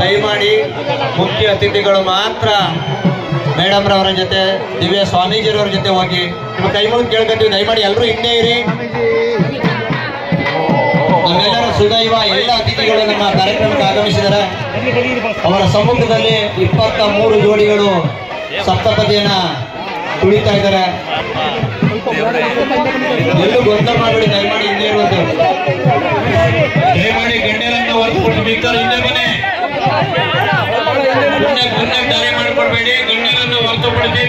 ದಯಮಾಡಿ ಮುಖ್ಯ ಅತಿಥಿಗಳು ಮಾತ್ರ ಮೇಡಮ್ ರವರ ಜೊತೆ ದಿವ್ಯ ಸ್ವಾಮೀಜಿರವ್ರ ಜೊತೆ ಹೋಗಿ ನಿಮ್ಮ ಕೈ ಮುಗಿದು ಕೇಳ್ಕೊಂತೀವಿ. ದಯಮಾಡಿ ಎಲ್ಲರೂ ಹಿಂದೆ ಇರಿ. ನಮ್ಮೆಲ್ಲರ ಸುದೈವ ಎಲ್ಲ ಅತಿಥಿಗಳು ನಮ್ಮ ಕಾರ್ಯಕ್ರಮಕ್ಕೆ ಆಗಮಿಸಿದ್ದಾರೆ. ಅವರ ಸಮ್ಮುಖದಲ್ಲಿ 23 ಜೋಡಿಗಳು ಸಪ್ತಪದಿಯನ್ನ ತುಳಿತಾ ಇದ್ದಾರೆ. ಎಲ್ಲೂ ಗೊಂದಲ ಮಾಡಬೇಡಿ, ದಯಮಾಡಿ ಹಿಂದೆ ಇರುವುದು. ದಯಮಾಡಿ ಗಣ್ಯರನ್ನು ಹೊರತುಪಡಿಸಿ ಬೇಕಾದ್ರೆ ಹಿಂದೆ ಬನ್ನಿ. ದಾರಿ ಮಾಡಿಕೊಡ್ಬೇಡಿ. ಗಣ್ಯರನ್ನು ಹೊರತುಪಡಿಸಿ